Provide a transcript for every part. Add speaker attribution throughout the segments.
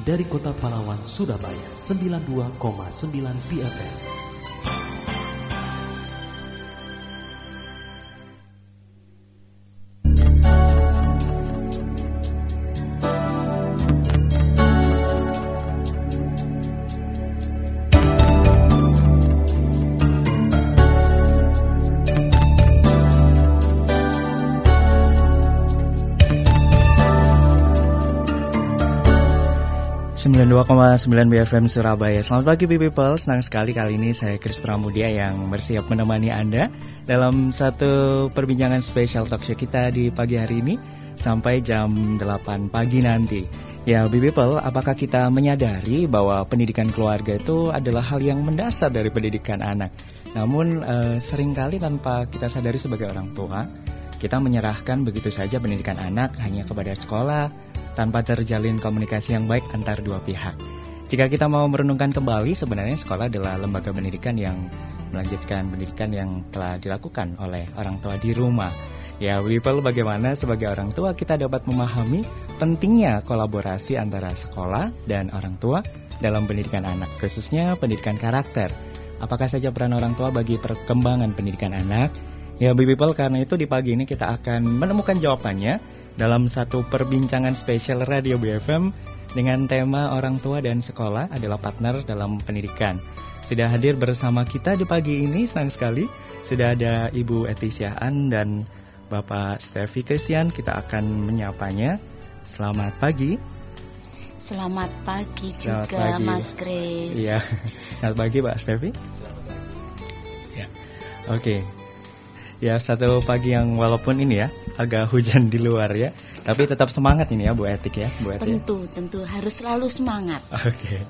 Speaker 1: dari Kota Pahlawan, Surabaya, 92,9 BFM.
Speaker 2: .2,9 BFM Surabaya. Selamat pagi people, senang sekali kali ini saya Chris Pramudia yang bersiap menemani Anda dalam satu perbincangan spesial talk show kita di pagi hari ini sampai jam 8 pagi nanti. Ya people, apakah kita menyadari bahwa pendidikan keluarga itu adalah hal yang mendasar dari pendidikan anak? Namun seringkali tanpa kita sadari sebagai orang tua, kita menyerahkan begitu saja pendidikan anak hanya kepada sekolah, tanpa terjalin komunikasi yang baik antar dua pihak. Jika kita mau merenungkan kembali, sebenarnya sekolah adalah lembaga pendidikan yang melanjutkan pendidikan yang telah dilakukan oleh orang tua di rumah. Ya, people, bagaimana sebagai orang tua kita dapat memahami pentingnya kolaborasi antara sekolah dan orang tua dalam pendidikan anak, khususnya pendidikan karakter. Apakah saja peran orang tua bagi perkembangan pendidikan anak? Ya, people, karena itu di pagi ini kita akan menemukan jawabannya dalam satu perbincangan spesial Radio BFM dengan tema orang tua dan sekolah adalah partner dalam pendidikan. Sudah hadir bersama kita di pagi ini, senang sekali. Sudah ada Ibu Eti Siaan dan Bapak Stevi Christian. Kita akan menyapanya. Selamat pagi.
Speaker 3: Selamat pagi juga Mas Chris.
Speaker 2: Iya, selamat pagi Pak Stevi. Ya, oke. Ya, satu pagi yang walaupun ini ya agak hujan di luar ya, tapi tetap semangat ini ya Bu Etik ya, Bu Etik.
Speaker 3: Tentu harus selalu semangat.
Speaker 2: Oke.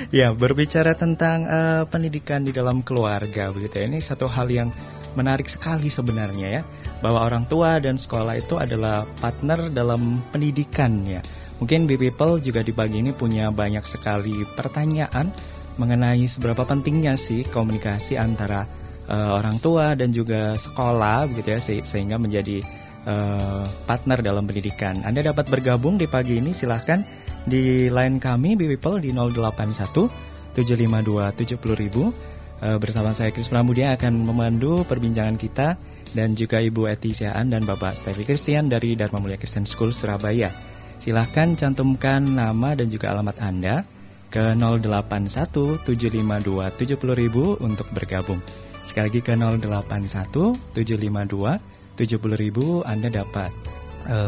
Speaker 2: Ya, berbicara tentang pendidikan di dalam keluarga begitu ya. Ini satu hal yang menarik sekali sebenarnya ya, bahwa orang tua dan sekolah itu adalah partner dalam pendidikan ya. Mungkin people juga di pagi ini punya banyak sekali pertanyaan mengenai seberapa pentingnya sih komunikasi antara orang tua dan juga sekolah begitu ya, sehingga menjadi partner dalam pendidikan. Anda dapat bergabung di pagi ini, silahkan di line kami people di 081 752 70.000. Bersama saya Chris Pramudia akan memandu perbincangan kita, dan juga Ibu Eti Siaan dan Bapak Stevi Christian dari Dharma Mulia Christian School Surabaya. Silahkan cantumkan nama dan juga alamat Anda ke 081 752 70.000 untuk bergabung. Sekali lagi ke 081 752 70.000, Anda dapat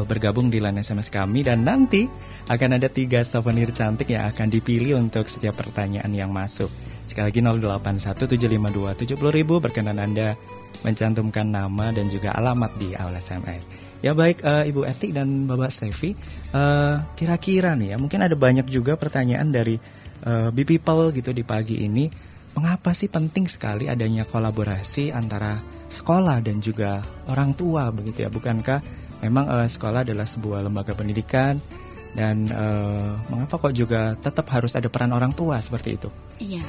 Speaker 2: bergabung di line SMS kami, dan nanti akan ada 3 souvenir cantik yang akan dipilih untuk setiap pertanyaan yang masuk. Sekali lagi 081 752 70.000, berkenan Anda mencantumkan nama dan juga alamat di aula SMS. Ya baik, Ibu Eti dan Bapak Stevi, kira-kira nih ya, mungkin ada banyak juga pertanyaan dari people gitu di pagi ini. Mengapa sih penting sekali adanya kolaborasi antara sekolah dan juga orang tua begitu ya? Bukankah memang sekolah adalah sebuah lembaga pendidikan, dan mengapa kok juga tetap harus ada peran orang tua seperti itu?
Speaker 3: Iya,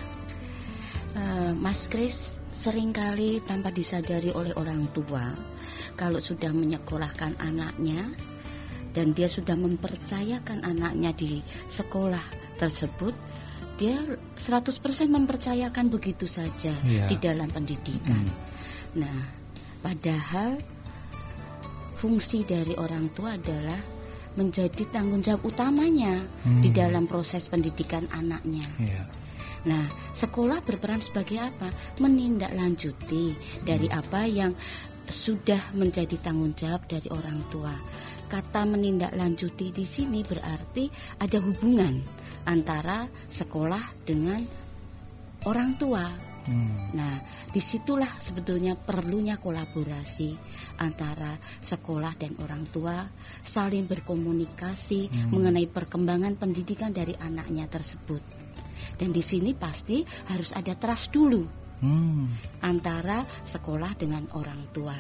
Speaker 3: Mas Chris, seringkali tanpa disadari oleh orang tua, kalau sudah menyekolahkan anaknya dan dia sudah mempercayakan anaknya di sekolah tersebut, dia 100% mempercayakan begitu saja di dalam pendidikan. Nah, padahal fungsi dari orang tua adalah menjadi tanggung jawab utamanya di dalam proses pendidikan anaknya. Nah, sekolah berperan sebagai apa? Menindaklanjuti dari apa yang sudah menjadi tanggung jawab dari orang tua. Kata menindaklanjuti di sini berarti ada hubungan antara sekolah dengan orang tua. Nah, disitulah sebetulnya perlunya kolaborasi antara sekolah dan orang tua, saling berkomunikasi mengenai perkembangan pendidikan dari anaknya tersebut. Dan di sini pasti harus ada trust dulu antara sekolah dengan orang tua.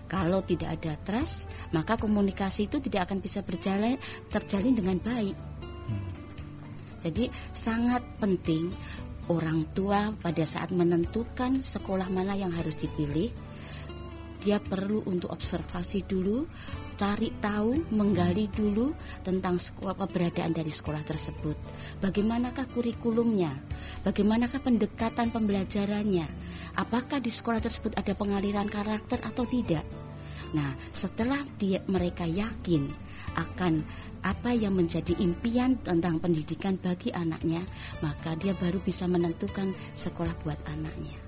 Speaker 3: Kalau tidak ada trust, maka komunikasi itu tidak akan bisa terjalin dengan baik. Jadi sangat penting orang tua pada saat menentukan sekolah mana yang harus dipilih, dia perlu untuk observasi dulu, cari tahu, menggali dulu tentang keberadaan dari sekolah tersebut. Bagaimanakah kurikulumnya? Bagaimanakah pendekatan pembelajarannya? Apakah di sekolah tersebut ada pengaliran karakter atau tidak? Nah, setelah mereka yakin akan apa yang menjadi impian tentang pendidikan bagi anaknya, maka dia baru bisa menentukan sekolah buat anaknya.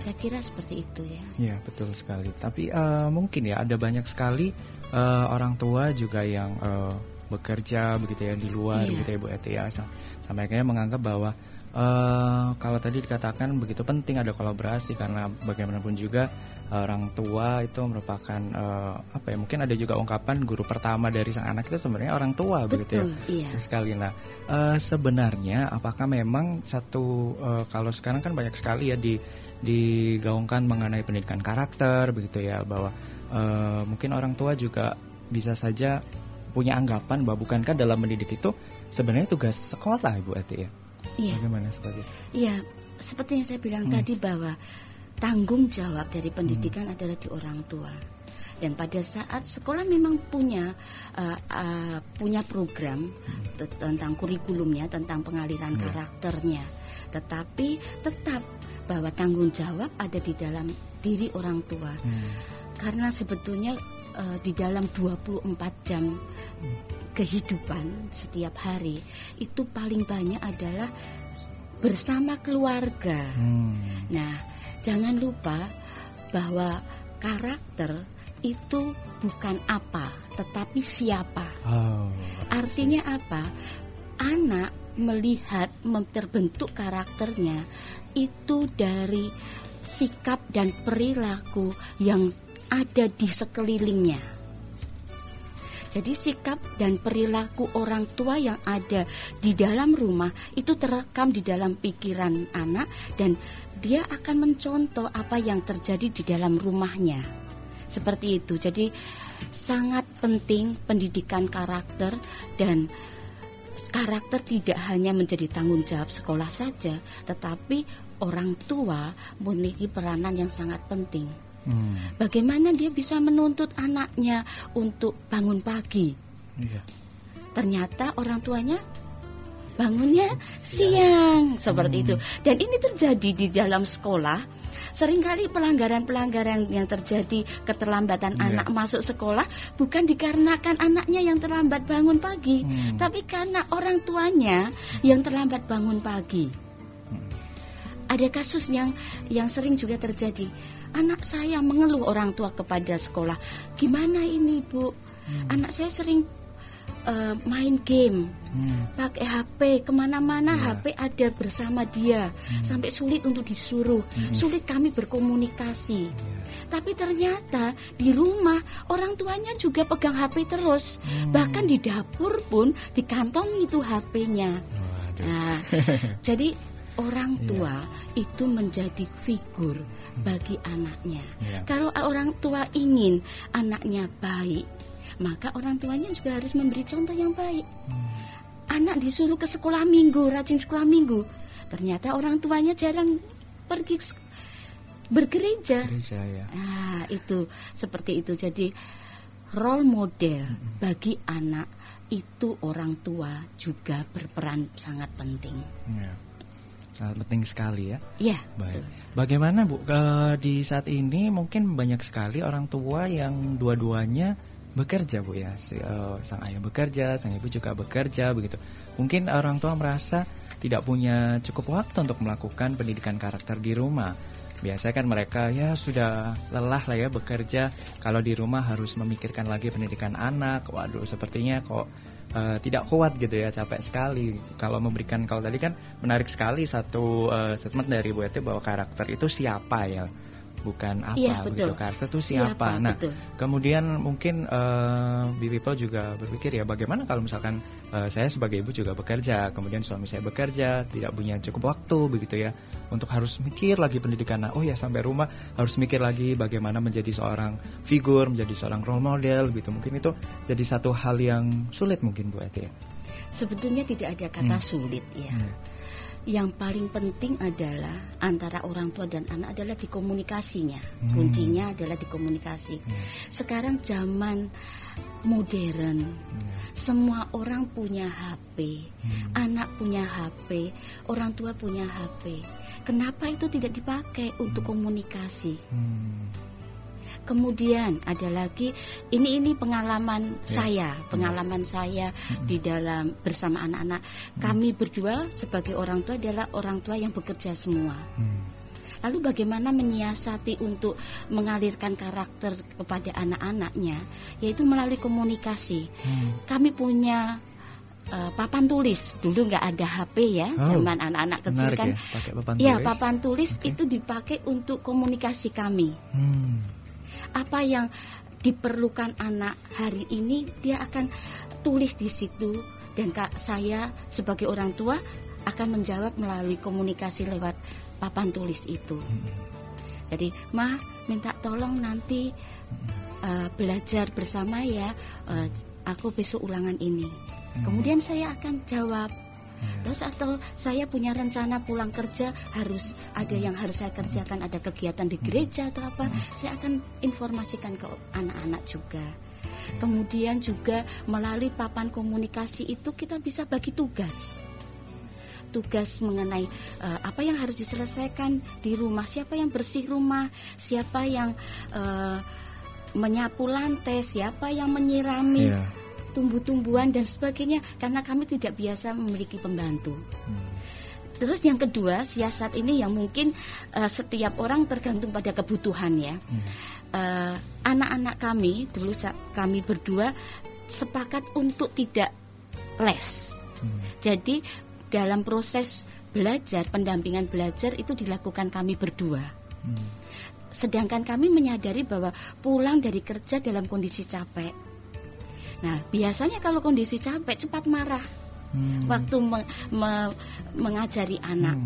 Speaker 3: Saya kira seperti itu ya.
Speaker 2: Iya, betul sekali. Tapi mungkin ya ada banyak sekali orang tua juga yang bekerja begitu ya di luar gitu ya Bu Eti ya, sampai akhirnya menganggap bahwa kalau tadi dikatakan begitu penting ada kolaborasi, karena bagaimanapun juga orang tua itu merupakan mungkin ada juga ungkapan guru pertama dari sang anak itu sebenarnya orang tua.
Speaker 3: Betul,
Speaker 2: begitu ya.
Speaker 3: Iya.
Speaker 2: Sekali. Nah, sebenarnya apakah memang kalau sekarang kan banyak sekali ya digaungkan mengenai pendidikan karakter begitu ya, bahwa mungkin orang tua juga bisa saja punya anggapan bahwa bukankah dalam mendidik itu sebenarnya tugas sekolah, Ibu Eti ya?
Speaker 3: Iya.
Speaker 2: Bagaimana seperti itu?
Speaker 3: Iya, seperti yang saya bilang tadi bahwa tanggung jawab dari pendidikan adalah di orang tua. Dan pada saat sekolah memang punya program tentang kurikulumnya, tentang pengaliran karakternya, tetapi tetap bahwa tanggung jawab ada di dalam diri orang tua. Karena sebetulnya di dalam 24 jam kehidupan setiap hari itu paling banyak adalah bersama keluarga. Nah, jangan lupa bahwa karakter itu bukan apa, tetapi siapa. Artinya apa? Anak melihat terbentuk karakternya itu dari sikap dan perilaku yang ada di sekelilingnya. Jadi sikap dan perilaku orang tua yang ada di dalam rumah itu terekam di dalam pikiran anak, dan dia akan mencontoh apa yang terjadi di dalam rumahnya. Seperti itu. Jadi sangat penting pendidikan karakter, dan karakter tidak hanya menjadi tanggung jawab sekolah saja, tetapi orang tua memiliki peranan yang sangat penting. Bagaimana dia bisa menuntut anaknya untuk bangun pagi? Ternyata orang tuanya bangunnya siang, seperti itu. Dan ini terjadi di dalam sekolah. Seringkali pelanggaran-pelanggaran yang terjadi, keterlambatan anak masuk sekolah bukan dikarenakan anaknya yang terlambat bangun pagi, tapi karena orang tuanya yang terlambat bangun pagi. Ada kasus yang sering juga terjadi. Anak saya mengeluh orang tua kepada sekolah, gimana ini Bu? Anak saya sering main game, pakai HP kemana-mana, HP ada bersama dia, sampai sulit untuk disuruh, sulit kami berkomunikasi. Tapi ternyata di rumah orang tuanya juga pegang HP terus, bahkan di dapur pun dikantongi itu HP-nya. Nah, jadi orang tua itu menjadi figur bagi anaknya. Kalau orang tua ingin anaknya baik, maka orang tuanya juga harus memberi contoh yang baik. Anak disuruh ke sekolah minggu, rajin sekolah minggu, ternyata orang tuanya jarang pergi bergereja. Nah, itu seperti itu. Jadi role model bagi anak itu orang tua juga berperan sangat penting.
Speaker 2: Sangat penting sekali ya.
Speaker 3: Iya.
Speaker 2: Baik. Bagaimana Bu, di saat ini mungkin banyak sekali orang tua yang dua-duanya bekerja Bu ya. Sang ayah bekerja, sang ibu juga bekerja begitu. Mungkin orang tua merasa tidak punya cukup waktu untuk melakukan pendidikan karakter di rumah. Biasanya kan mereka ya sudah lelah lah ya bekerja. Kalau di rumah harus memikirkan lagi pendidikan anak. Waduh, sepertinya kok tidak kuat gitu ya, capek sekali. Kalau tadi kan menarik sekali satu statement dari Bu Eti bahwa karakter itu siapa ya, bukan apa begitu. Karakter itu siapa. Nah, betul. Kemudian mungkin People juga berpikir ya, bagaimana kalau misalkan saya sebagai ibu juga bekerja, kemudian suami saya bekerja, tidak punya cukup waktu begitu ya, untuk harus mikir lagi pendidikan. Oh ya, sampai rumah harus mikir lagi bagaimana menjadi seorang figur, menjadi seorang role model gitu. Mungkin itu jadi satu hal yang sulit mungkin Bu Eti ya.
Speaker 3: Sebetulnya tidak ada kata sulit ya. Yang paling penting adalah antara orang tua dan anak adalah di komunikasinya. Kuncinya adalah di komunikasi. Sekarang zaman modern, semua orang punya HP, anak punya HP, orang tua punya HP. Kenapa itu tidak dipakai untuk komunikasi? Kemudian ada lagi, ini pengalaman saya di dalam bersama anak-anak. Kami berdua sebagai orang tua adalah orang tua yang bekerja semua. Lalu bagaimana menyiasati untuk mengalirkan karakter kepada anak-anaknya, yaitu melalui komunikasi. Kami punya papan tulis. Dulu nggak ada HP ya, zaman anak-anak kecil kan. Papan tulis itu dipakai untuk komunikasi kami. Apa yang diperlukan anak hari ini dia akan tulis di situ, dan saya sebagai orang tua akan menjawab melalui komunikasi lewat papan tulis itu. Jadi, Ma, minta tolong nanti belajar bersama ya, aku besok ulangan ini. Kemudian saya akan jawab. Terus atau saya punya rencana pulang kerja, harus ada yang harus saya kerjakan, ada kegiatan di gereja atau apa, saya akan informasikan ke anak-anak juga. Kemudian juga melalui papan komunikasi itu kita bisa bagi tugas mengenai apa yang harus diselesaikan di rumah, siapa yang bersih rumah, siapa yang menyapu lantai, siapa yang menyirami tumbuh-tumbuhan dan sebagainya, karena kami tidak biasa memiliki pembantu. Terus yang kedua, siasat ini yang mungkin setiap orang tergantung pada kebutuhan ya. Anak-anak kami dulu kami berdua sepakat untuk tidak les. Jadi dalam proses belajar, pendampingan belajar itu dilakukan kami berdua. Sedangkan kami menyadari bahwa pulang dari kerja dalam kondisi capek. Nah, biasanya kalau kondisi capek cepat marah waktu mengajari anak.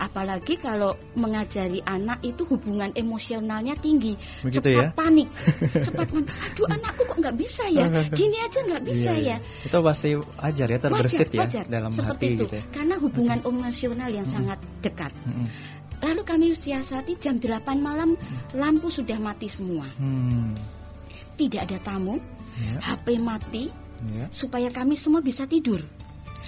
Speaker 3: Apalagi kalau mengajari anak itu hubungan emosionalnya tinggi. Begitu cepat panik. Aduh, anakku kok nggak bisa ya, gini aja nggak bisa ya.
Speaker 2: Itu pasti wajar ya, terbersit
Speaker 3: wajar,
Speaker 2: dalam
Speaker 3: seperti
Speaker 2: hati
Speaker 3: itu
Speaker 2: gitu ya.
Speaker 3: Karena hubungan emosional yang sangat dekat. Lalu kami siasati jam 8 malam lampu sudah mati semua. Tidak ada tamu, HP mati, supaya kami semua bisa tidur.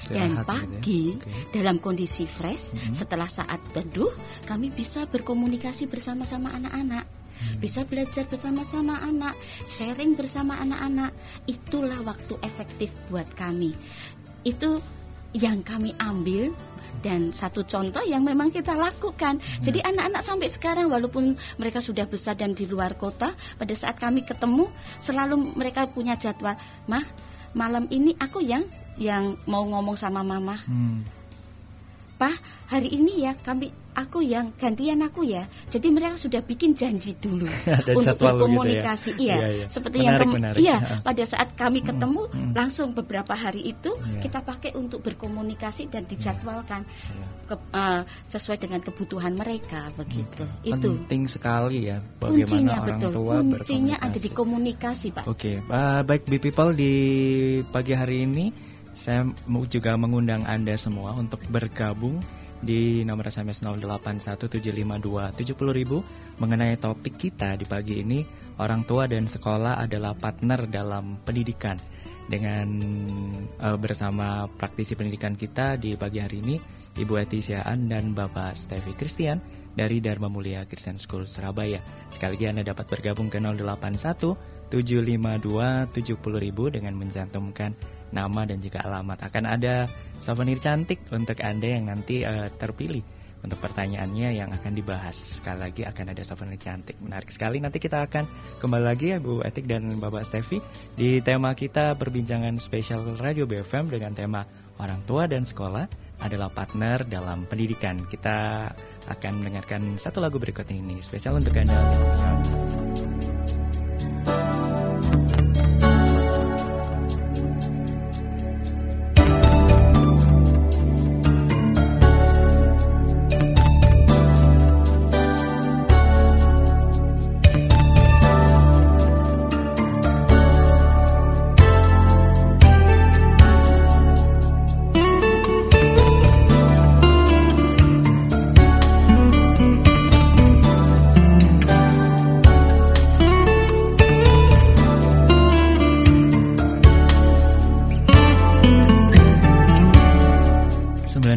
Speaker 3: Dan pagi dalam kondisi fresh, setelah saat teduh, kami bisa berkomunikasi bersama-sama anak-anak, bisa belajar bersama-sama anak, sharing bersama anak-anak. Itulah waktu efektif buat kami. Itu yang kami ambil. Dan satu contoh yang memang kita lakukan. Jadi anak-anak sampai sekarang walaupun mereka sudah besar dan di luar kota, pada saat kami ketemu selalu mereka punya jadwal. Mah, malam ini aku yang mau ngomong sama mama. Pak, hari ini ya aku yang gantian aku ya. Jadi mereka sudah bikin janji dulu untuk berkomunikasi. Gitu ya? Iya. Seperti menarik, yang pada saat kami ketemu langsung beberapa hari itu kita pakai untuk berkomunikasi dan dijadwalkan sesuai dengan kebutuhan mereka begitu. Itu
Speaker 2: penting sekali ya bagaimana kuncinya, orang tua berkomunikasi.
Speaker 3: Kuncinya ada di komunikasi, Pak.
Speaker 2: Baik Bi People, di pagi hari ini saya mau juga mengundang Anda semua untuk bergabung di nomor SMS 0817527000 mengenai topik kita di pagi ini, orang tua dan sekolah adalah partner dalam pendidikan. Dengan bersama praktisi pendidikan kita di pagi hari ini, Ibu Eti Siaan dan Bapak Stevi Christian dari Dharma Mulia Christian School Surabaya. Sekali lagi Anda dapat bergabung ke 0817527000 dengan mencantumkan nama dan juga alamat. Akan ada souvenir cantik untuk Anda yang nanti terpilih untuk pertanyaannya yang akan dibahas. Sekali lagi akan ada souvenir cantik. Menarik sekali. Nanti kita akan kembali lagi ya Bu Etik dan Bapak Stevi di tema kita perbincangan spesial Radio BFM dengan tema orang tua dan sekolah adalah partner dalam pendidikan. Kita akan mendengarkan satu lagu berikut ini spesial untuk Anda.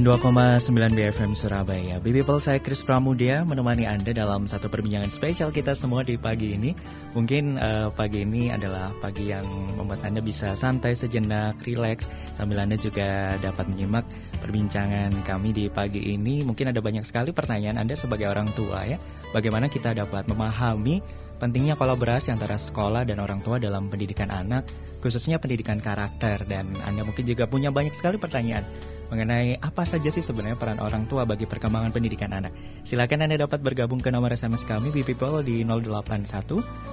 Speaker 2: 92,9 BFM Surabaya. People, saya Chris Pramudia menemani Anda dalam satu perbincangan spesial kita semua di pagi ini. Mungkin pagi ini adalah pagi yang membuat Anda bisa santai sejenak, rileks, sambil Anda juga dapat menyimak perbincangan kami di pagi ini. Mungkin ada banyak sekali pertanyaan Anda sebagai orang tua ya. Bagaimana kita dapat memahami pentingnya kolaborasi antara sekolah dan orang tua dalam pendidikan anak, khususnya pendidikan karakter. Dan Anda mungkin juga punya banyak sekali pertanyaan mengenai apa saja sih sebenarnya peran orang tua bagi perkembangan pendidikan anak. Silakan Anda dapat bergabung ke nomor SMS kami People di 081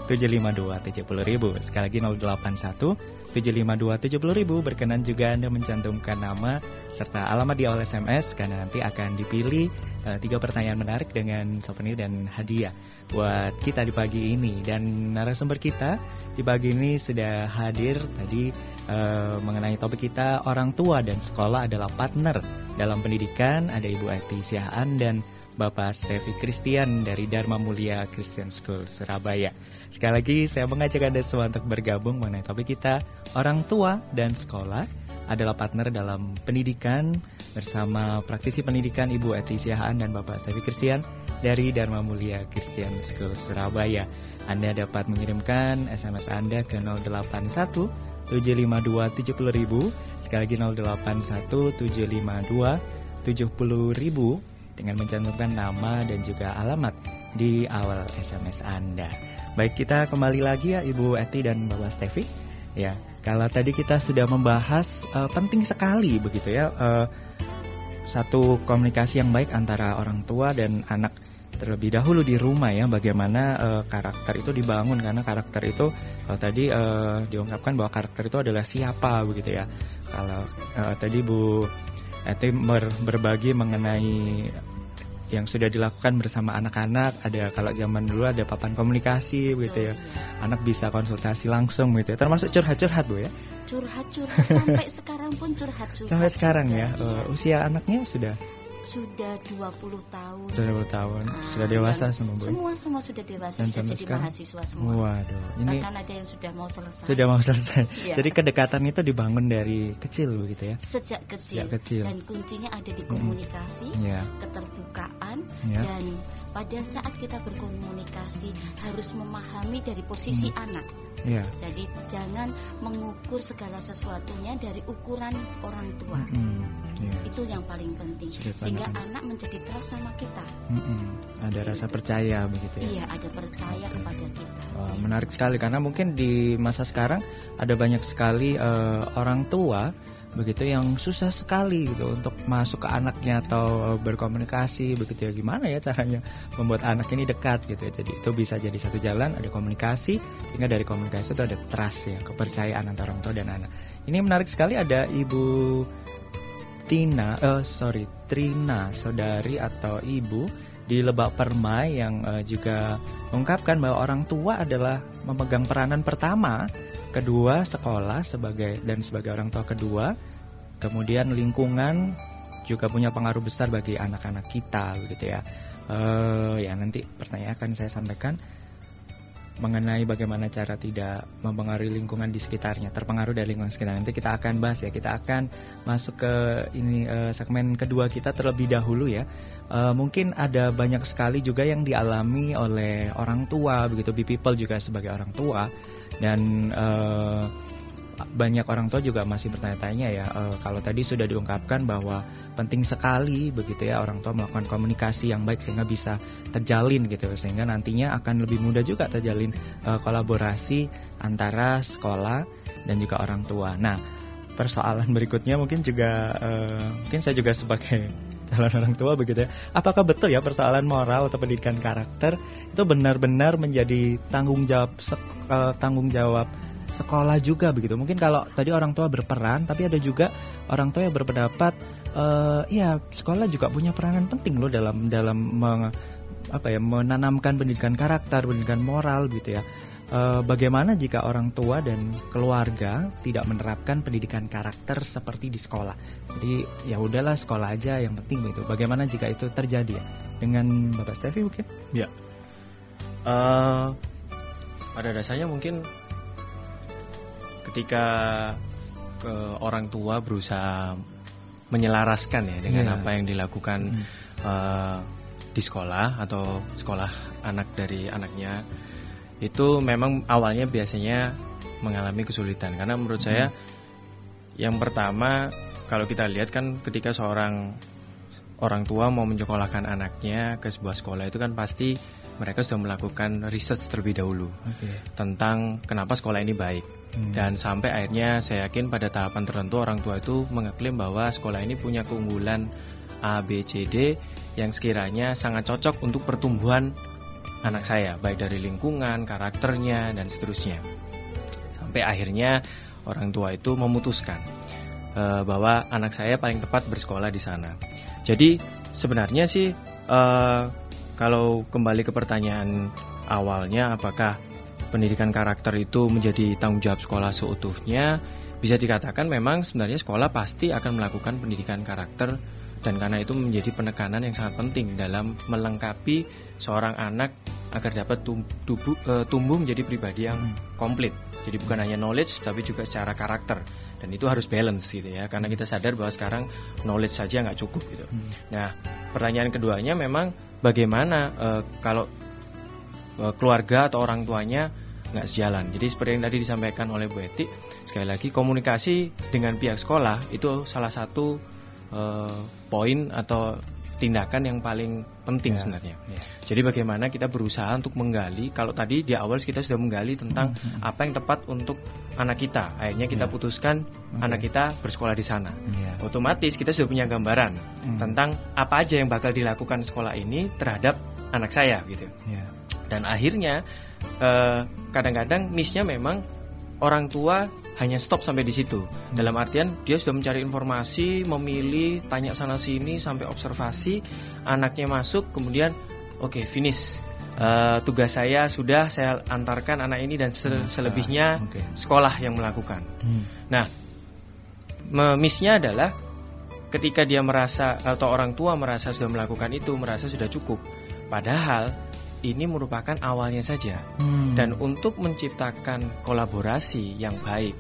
Speaker 2: 752 70.000. Sekali lagi 081 752 70.000. Berkenan juga Anda mencantumkan nama serta alamat di awal SMS karena nanti akan dipilih 3 pertanyaan menarik dengan souvenir dan hadiah buat kita di pagi ini. Dan narasumber kita di pagi ini sudah hadir tadi mengenai topik kita, orang tua dan sekolah adalah partner dalam pendidikan. Ada Ibu Eti Siahaan dan Bapak Stevi Christian dari Dharma Mulia Christian School Surabaya. Sekali lagi saya mengajak Anda semua untuk bergabung mengenai topik kita, orang tua dan sekolah adalah partner dalam pendidikan, bersama praktisi pendidikan Ibu Eti Siahaan dan Bapak Stevi Christian dari Dharma Mulia Christian School Surabaya. Anda dapat mengirimkan SMS Anda ke 081 752 70.000. Sekali lagi 081 752 70.000 dengan mencantumkan nama dan juga alamat di awal SMS Anda. Baik, kita kembali lagi ya Ibu Eti dan Bapak Stevi. Ya, kalau tadi kita sudah membahas penting sekali begitu ya, satu komunikasi yang baik antara orang tua dan anak terlebih dahulu di rumah ya, bagaimana karakter itu dibangun, karena karakter itu kalau tadi diungkapkan bahwa karakter itu adalah siapa begitu ya. Kalau tadi Bu Eti berbagi mengenai yang sudah dilakukan bersama anak-anak, ada kalau zaman dulu ada papan komunikasi begitu ya. Anak bisa konsultasi langsung gitu ya. Termasuk curhat-curhat Bu ya.
Speaker 3: Curhat-curhat sampai sekarang pun curhat-curhat.
Speaker 2: Sampai sekarang ya. Usia anaknya sudah
Speaker 3: 20 tahun.
Speaker 2: Sudah 20 tahun. Sudah dewasa semua Bu.
Speaker 3: Semua sudah dewasa, sudah jadi sekarang mahasiswa semua.
Speaker 2: Waduh, ini
Speaker 3: bahkan ada yang sudah mau selesai.
Speaker 2: Sudah mau selesai. Ya. Jadi kedekatan itu dibangun dari kecil gitu ya.
Speaker 3: Sejak kecil. Dan kuncinya ada di komunikasi, keterbukaan, dan pada saat kita berkomunikasi harus memahami dari posisi anak.
Speaker 2: Ya.
Speaker 3: Jadi jangan mengukur segala sesuatunya dari ukuran orang tua. Itu yang paling penting. Sehingga anak menjadi trust sama kita.
Speaker 2: Ada rasa percaya begitu ya.
Speaker 3: Iya, ada percaya kepada kita.
Speaker 2: Menarik sekali karena mungkin di masa sekarang ada banyak sekali orang tua begitu yang susah sekali gitu untuk masuk ke anaknya atau berkomunikasi begitu ya. Gimana ya caranya membuat anak ini dekat gitu ya. Jadi itu bisa jadi satu jalan, ada komunikasi, sehingga dari komunikasi itu ada trust ya, kepercayaan antara orang tua dan anak. Ini menarik sekali, ada Ibu Trina, saudari atau ibu di Lebak Permai yang juga mengungkapkan bahwa orang tua adalah memegang peranan pertama, kedua sekolah sebagai orang tua kedua, kemudian lingkungan juga punya pengaruh besar bagi anak-anak kita begitu ya. Ya nanti pertanyaan akan saya sampaikan mengenai bagaimana cara tidak mempengaruhi lingkungan di sekitarnya, terpengaruh dari lingkungan sekitar. Nanti kita akan bahas ya, kita akan masuk ke ini segmen kedua kita terlebih dahulu ya. Mungkin ada banyak sekali juga yang dialami oleh orang tua begitu, people juga sebagai orang tua. Dan banyak orang tua juga masih bertanya-tanya ya, kalau tadi sudah diungkapkan bahwa penting sekali begitu ya orang tua melakukan komunikasi yang baik sehingga bisa terjalin gitu, sehingga nantinya akan lebih mudah juga terjalin kolaborasi antara sekolah dan juga orang tua. Nah, persoalan berikutnya mungkin juga mungkin saya juga sebagai calon orang tua begitu ya, apakah betul ya persoalan moral atau pendidikan karakter itu benar-benar menjadi tanggung jawab sekolah juga begitu? Mungkin kalau tadi orang tua berperan, tapi ada juga orang tua yang berpendapat ya sekolah juga punya peranan penting loh dalam menanamkan pendidikan karakter, pendidikan moral gitu ya. Bagaimana jika orang tua dan keluarga tidak menerapkan pendidikan karakter seperti di sekolah? Jadi ya udahlah sekolah aja yang penting gitu. Bagaimana jika itu terjadi ya? Dengan Bapak Stevi mungkin?
Speaker 4: Ya. Pada dasarnya mungkin ketika orang tua berusaha menyelaraskan ya dengan apa yang dilakukan di sekolah atau sekolah anak dari anaknya, itu memang awalnya biasanya mengalami kesulitan. Karena menurut saya yang pertama, kalau kita lihat kan ketika seorang orang tua mau menyekolahkan anaknya ke sebuah sekolah, itu kan pasti mereka sudah melakukan research terlebih dahulu tentang kenapa sekolah ini baik. Dan sampai akhirnya saya yakin pada tahapan tertentu orang tua itu mengeklaim bahwa sekolah ini punya keunggulan A, B, C, D yang sekiranya sangat cocok untuk pertumbuhan anak saya, baik dari lingkungan, karakternya, dan seterusnya. Sampai akhirnya orang tua itu memutuskan bahwa anak saya paling tepat bersekolah di sana. Jadi sebenarnya sih kalau kembali ke pertanyaan awalnya, apakah pendidikan karakter itu menjadi tanggung jawab sekolah seutuhnya, bisa dikatakan memang sebenarnya sekolah pasti akan melakukan pendidikan karakter, dan karena itu menjadi penekanan yang sangat penting dalam melengkapi seorang anak agar dapat tumbuh menjadi pribadi yang komplit. Jadi bukan hanya knowledge tapi juga secara karakter, dan itu harus balance gitu ya, karena kita sadar bahwa sekarang knowledge saja nggak cukup gitu. Nah, pertanyaan keduanya memang bagaimana kalau keluarga atau orang tuanya nggak sejalan. Jadi seperti yang tadi disampaikan oleh Bu Eti, sekali lagi komunikasi dengan pihak sekolah itu salah satu poin atau tindakan yang paling penting sebenarnya. Jadi bagaimana kita berusaha untuk menggali, kalau tadi di awal kita sudah menggali tentang apa yang tepat untuk anak kita, akhirnya kita putuskan anak kita bersekolah di sana. Otomatis kita sudah punya gambaran tentang apa aja yang bakal dilakukan sekolah ini terhadap anak saya gitu. Dan akhirnya kadang-kadang miss-nya memang orang tua hanya stop sampai di situ. Dalam artian dia sudah mencari informasi, memilih, tanya sana sini sampai observasi, anaknya masuk, kemudian oke, finish. Tugas saya sudah saya antarkan anak ini, dan selebihnya sekolah yang melakukan. Nah, miss-nya adalah ketika dia merasa atau orang tua merasa sudah melakukan itu, merasa sudah cukup. Padahal ini merupakan awalnya saja. Dan untuk menciptakan kolaborasi yang baik,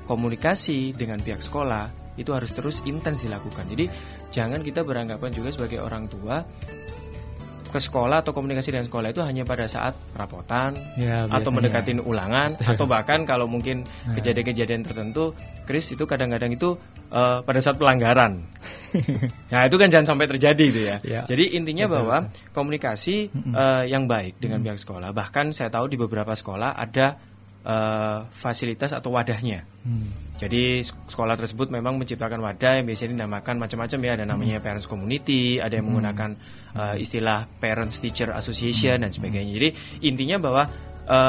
Speaker 4: komunikasi dengan pihak sekolah itu harus terus intens dilakukan. Jadi jangan kita beranggapan juga sebagai orang tua ke sekolah atau komunikasi dengan sekolah itu hanya pada saat rapotan atau mendekatin ulangan atau bahkan kalau mungkin kejadian-kejadian tertentu, Chris, itu kadang-kadang itu pada saat pelanggaran. Nah itu kan jangan sampai terjadi gitu ya. Jadi intinya bahwa komunikasi yang baik dengan pihak sekolah. Bahkan saya tahu di beberapa sekolah ada fasilitas atau wadahnya. Jadi sekolah tersebut memang menciptakan wadah yang biasanya dinamakan macam-macam ya. Ada namanya parents community, ada yang menggunakan istilah parents teacher association dan sebagainya. Jadi intinya bahwa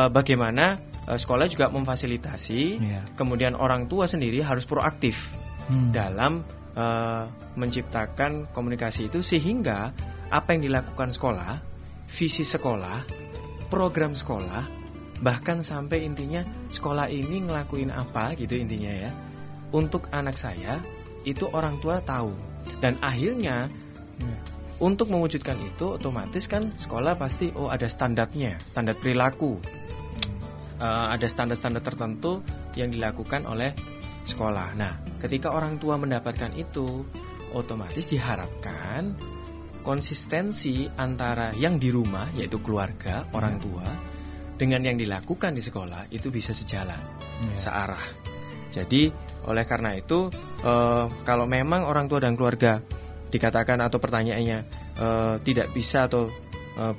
Speaker 4: bagaimana sekolah juga memfasilitasi, kemudian orang tua sendiri harus proaktif dalam menciptakan komunikasi itu, sehingga apa yang dilakukan sekolah, visi sekolah, program sekolah, bahkan sampai intinya sekolah ini ngelakuin apa gitu intinya ya, untuk anak saya itu orang tua tahu. Dan akhirnya untuk mewujudkan itu otomatis kan sekolah pasti ada standarnya, standar perilaku, ada standar-standar tertentu yang dilakukan oleh sekolah. Nah ketika orang tua mendapatkan itu, otomatis diharapkan konsistensi antara yang di rumah yaitu keluarga, orang tua, dengan yang dilakukan di sekolah itu bisa sejalan, searah. Jadi oleh karena itu kalau memang orang tua dan keluarga dikatakan atau pertanyaannya tidak bisa atau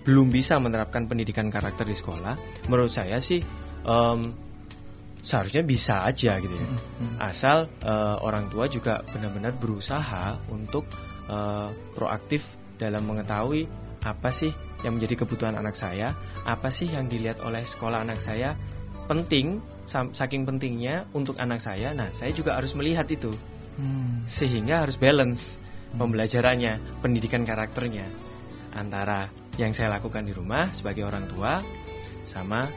Speaker 4: belum bisa menerapkan pendidikan karakter di sekolah, menurut saya sih seharusnya bisa aja gitu ya. Asal orang tua juga benar-benar berusaha untuk proaktif dalam mengetahui apa sih yang menjadi kebutuhan anak saya, apa sih yang dilihat oleh sekolah anak saya penting, saking pentingnya untuk anak saya. Nah saya juga harus melihat itu, sehingga harus balance pembelajarannya, pendidikan karakternya, antara yang saya lakukan di rumah sebagai orang tua sama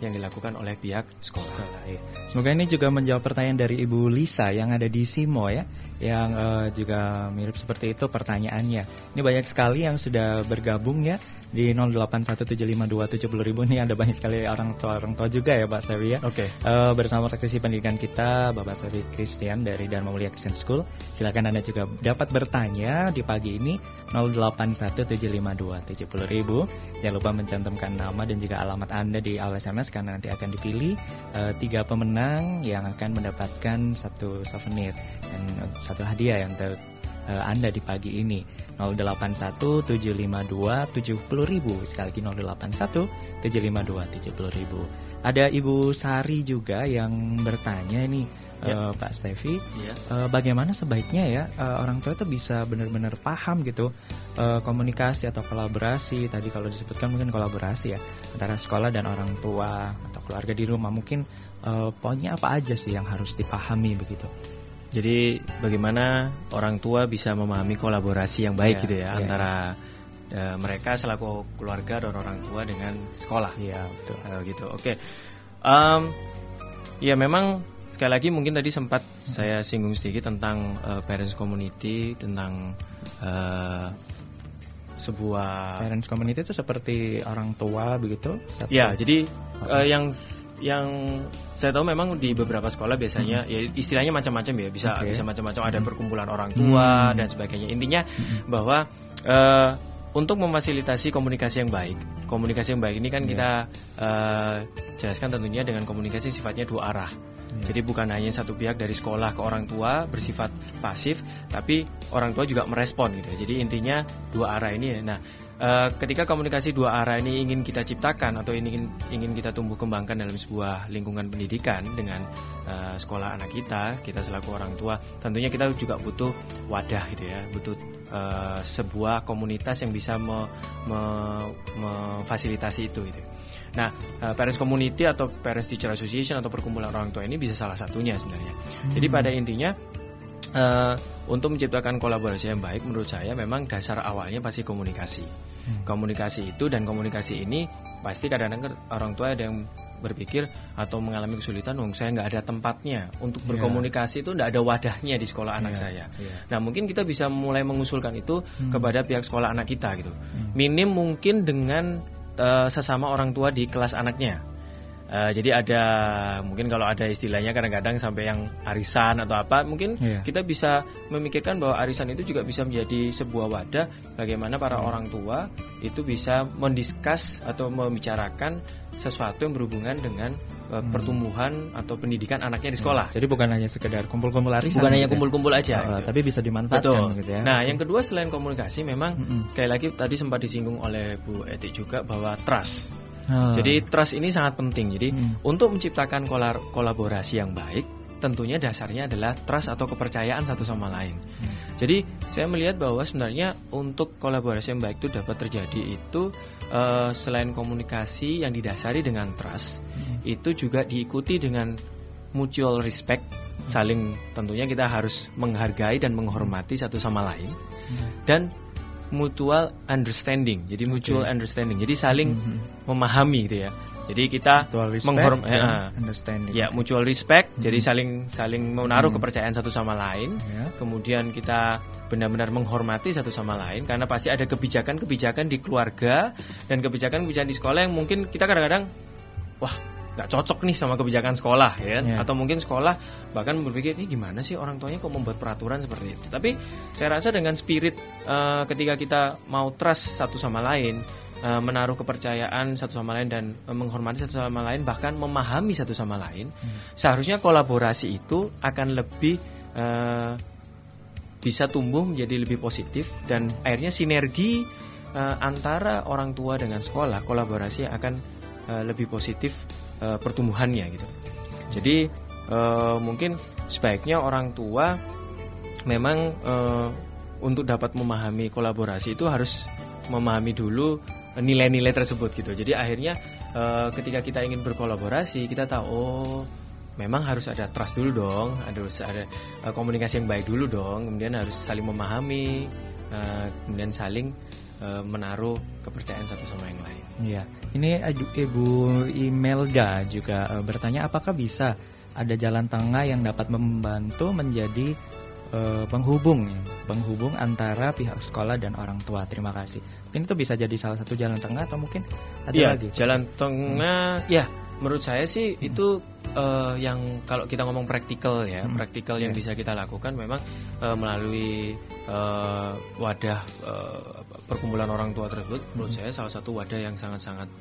Speaker 4: yang dilakukan oleh pihak sekolah.
Speaker 2: Semoga ini juga menjawab pertanyaan dari Ibu Lisa yang ada di Simo ya, yang juga mirip seperti itu pertanyaannya. Ini banyak sekali yang sudah bergabung ya di 08175270.000. Nih ada banyak sekali orang tua juga ya Pak Stevi ya.
Speaker 4: Oke.
Speaker 2: Bersama praktisi pendidikan kita Bapak Stevi Christian dari Dharma Mulia Christian School. Silakan Anda juga dapat bertanya di pagi ini 08175270.000. Jangan lupa mencantumkan nama dan juga alamat Anda di awal SMS karena nanti akan dipilih 3 pemenang yang akan mendapatkan satu souvenir dan satu hadiah yang untuk Anda di pagi ini. 08175270.000. Sekali lagi 08175270.000. Ada Ibu Sari juga yang bertanya nih, Pak Stevi, bagaimana sebaiknya ya orang tua itu bisa benar-benar paham gitu komunikasi atau kolaborasi. Tadi kalau disebutkan mungkin kolaborasi ya antara sekolah dan orang tua atau keluarga di rumah. Mungkin poinnya apa aja sih yang harus dipahami begitu?
Speaker 4: Jadi bagaimana orang tua bisa memahami kolaborasi yang baik gitu ya antara mereka selaku keluarga dan orang tua dengan sekolah.
Speaker 2: Iya betul.
Speaker 4: Gitu. Oke. Ya memang sekali lagi mungkin tadi sempat saya singgung sedikit tentang parents community, tentang sebuah
Speaker 2: parents community itu seperti orang tua begitu.
Speaker 4: Ya jadi yang saya tahu memang di beberapa sekolah biasanya ya istilahnya macam-macam ya, bisa macam-macam, ada perkumpulan orang tua dan sebagainya. Intinya bahwa untuk memfasilitasi komunikasi yang baik ini kan kita jelaskan tentunya dengan komunikasi sifatnya 2 arah. Jadi bukan hanya satu pihak dari sekolah ke orang tua bersifat pasif, tapi orang tua juga merespon gitu. Jadi intinya 2 arah ini. Nah, ketika komunikasi 2 arah ini ingin kita ciptakan atau ingin kita tumbuh kembangkan dalam sebuah lingkungan pendidikan dengan sekolah anak kita selaku orang tua, tentunya kita juga butuh wadah gitu ya, butuh sebuah komunitas yang bisa memfasilitasi itu gitu. Nah, parents community atau parents teacher association atau perkumpulan orang tua ini bisa salah satunya sebenarnya. Jadi pada intinya untuk menciptakan kolaborasi yang baik, menurut saya memang dasar awalnya pasti komunikasi. Komunikasi itu, dan komunikasi ini pasti kadang-kadang orang tua ada yang berpikir atau mengalami kesulitan, saya nggak ada tempatnya untuk berkomunikasi, itu nggak ada wadahnya di sekolah anak saya. Nah mungkin kita bisa mulai mengusulkan itu kepada pihak sekolah anak kita gitu. Minim mungkin dengan sesama orang tua di kelas anaknya. Jadi ada mungkin kalau ada istilahnya kadang-kadang sampai yang arisan atau apa, mungkin kita bisa memikirkan bahwa arisan itu juga bisa menjadi sebuah wadah bagaimana para orang tua itu bisa mendiskus atau membicarakan sesuatu yang berhubungan dengan pertumbuhan atau pendidikan anaknya di sekolah.
Speaker 2: Jadi bukan hanya sekedar kumpul-kumpul arisan.
Speaker 4: Bukan hanya kumpul-kumpul aja.
Speaker 2: Gitu. Tapi bisa dimanfaatkan gitu ya.
Speaker 4: Nah, yang kedua selain komunikasi memang sekali lagi tadi sempat disinggung oleh Bu Eti juga bahwa trust. Jadi trust ini sangat penting. Jadi untuk menciptakan kolaborasi yang baik, tentunya dasarnya adalah trust atau kepercayaan satu sama lain. Jadi saya melihat bahwa sebenarnya untuk kolaborasi yang baik itu dapat terjadi itu selain komunikasi yang didasari dengan trust, itu juga diikuti dengan mutual respect, saling tentunya kita harus menghargai dan menghormati satu sama lain, dan mutual understanding. Jadi mutual understanding. Jadi saling memahami gitu ya. Jadi kita
Speaker 2: understanding.
Speaker 4: Ya, mutual respect. Jadi saling menaruh kepercayaan satu sama lain. Kemudian kita benar-benar menghormati satu sama lain, karena pasti ada kebijakan-kebijakan di keluarga dan kebijakan-kebijakan di sekolah yang mungkin kita kadang-kadang nggak cocok nih sama kebijakan sekolah ya, atau mungkin sekolah bahkan berpikir ini gimana sih orang tuanya kok membuat peraturan seperti itu. Tapi saya rasa dengan spirit ketika kita mau trust satu sama lain, menaruh kepercayaan satu sama lain dan menghormati satu sama lain, bahkan memahami satu sama lain, seharusnya kolaborasi itu akan lebih bisa tumbuh menjadi lebih positif, dan akhirnya sinergi antara orang tua dengan sekolah, kolaborasi akan lebih positif pertumbuhannya gitu. Jadi mungkin sebaiknya orang tua memang untuk dapat memahami kolaborasi itu harus memahami dulu nilai-nilai tersebut gitu. Jadi akhirnya ketika kita ingin berkolaborasi, kita tahu memang harus ada trust dulu dong, harus ada komunikasi yang baik dulu dong, kemudian harus saling memahami, kemudian saling menaruh kepercayaan satu sama yang lain.
Speaker 2: Iya. Ini Ibu Imelda juga bertanya, apakah bisa ada jalan tengah yang dapat membantu menjadi penghubung antara pihak sekolah dan orang tua. Terima kasih. Mungkin itu bisa jadi salah satu jalan tengah atau mungkin ada lagi.
Speaker 4: Jalan tengah, ya menurut saya sih itu yang kalau kita ngomong praktikal ya, praktikal yang bisa kita lakukan memang melalui wadah perkumpulan orang tua tersebut. Menurut saya salah satu wadah yang sangat-sangat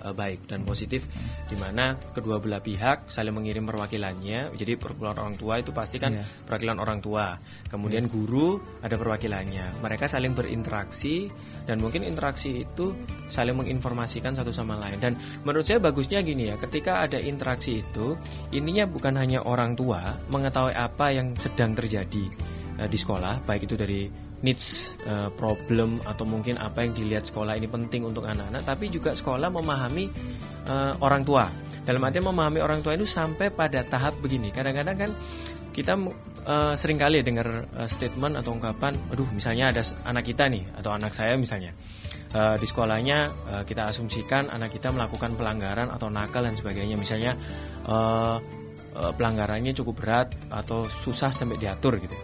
Speaker 4: baik dan positif, di mana kedua belah pihak saling mengirim perwakilannya. Jadi perkumpulan orang tua itu pasti kan perwakilan orang tua, kemudian guru ada perwakilannya. Mereka saling berinteraksi dan mungkin interaksi itu saling menginformasikan satu sama lain. Dan menurut saya bagusnya gini ya, ketika ada interaksi itu, ininya bukan hanya orang tua mengetahui apa yang sedang terjadi di sekolah, baik itu dari needs, problem, atau mungkin apa yang dilihat sekolah ini penting untuk anak-anak, tapi juga sekolah memahami orang tua. Dalam artian memahami orang tua itu sampai pada tahap begini. Kadang-kadang kan kita seringkali dengar statement atau ungkapan, aduh misalnya ada anak kita nih, atau anak saya misalnya, di sekolahnya kita asumsikan anak kita melakukan pelanggaran atau nakal dan sebagainya. Misalnya pelanggarannya cukup berat atau susah sampai diatur gitu.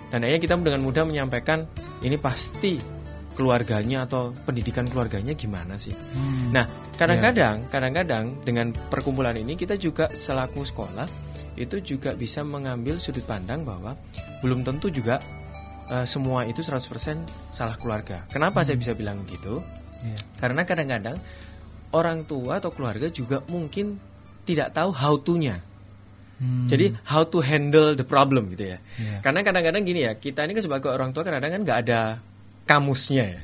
Speaker 4: Dan akhirnya kita dengan mudah menyampaikan ini pasti keluarganya atau pendidikan keluarganya gimana sih. Nah, kadang-kadang dengan perkumpulan ini kita juga selaku sekolah itu juga bisa mengambil sudut pandang bahwa belum tentu juga semua itu 100% salah keluarga. Kenapa saya bisa bilang begitu? Karena kadang-kadang orang tua atau keluarga juga mungkin tidak tahu how to-nya. Jadi how to handle the problem gitu ya. Karena kadang-kadang gini ya, kita ini sebagai orang tua kadang-kadang kan nggak ada kamusnya ya.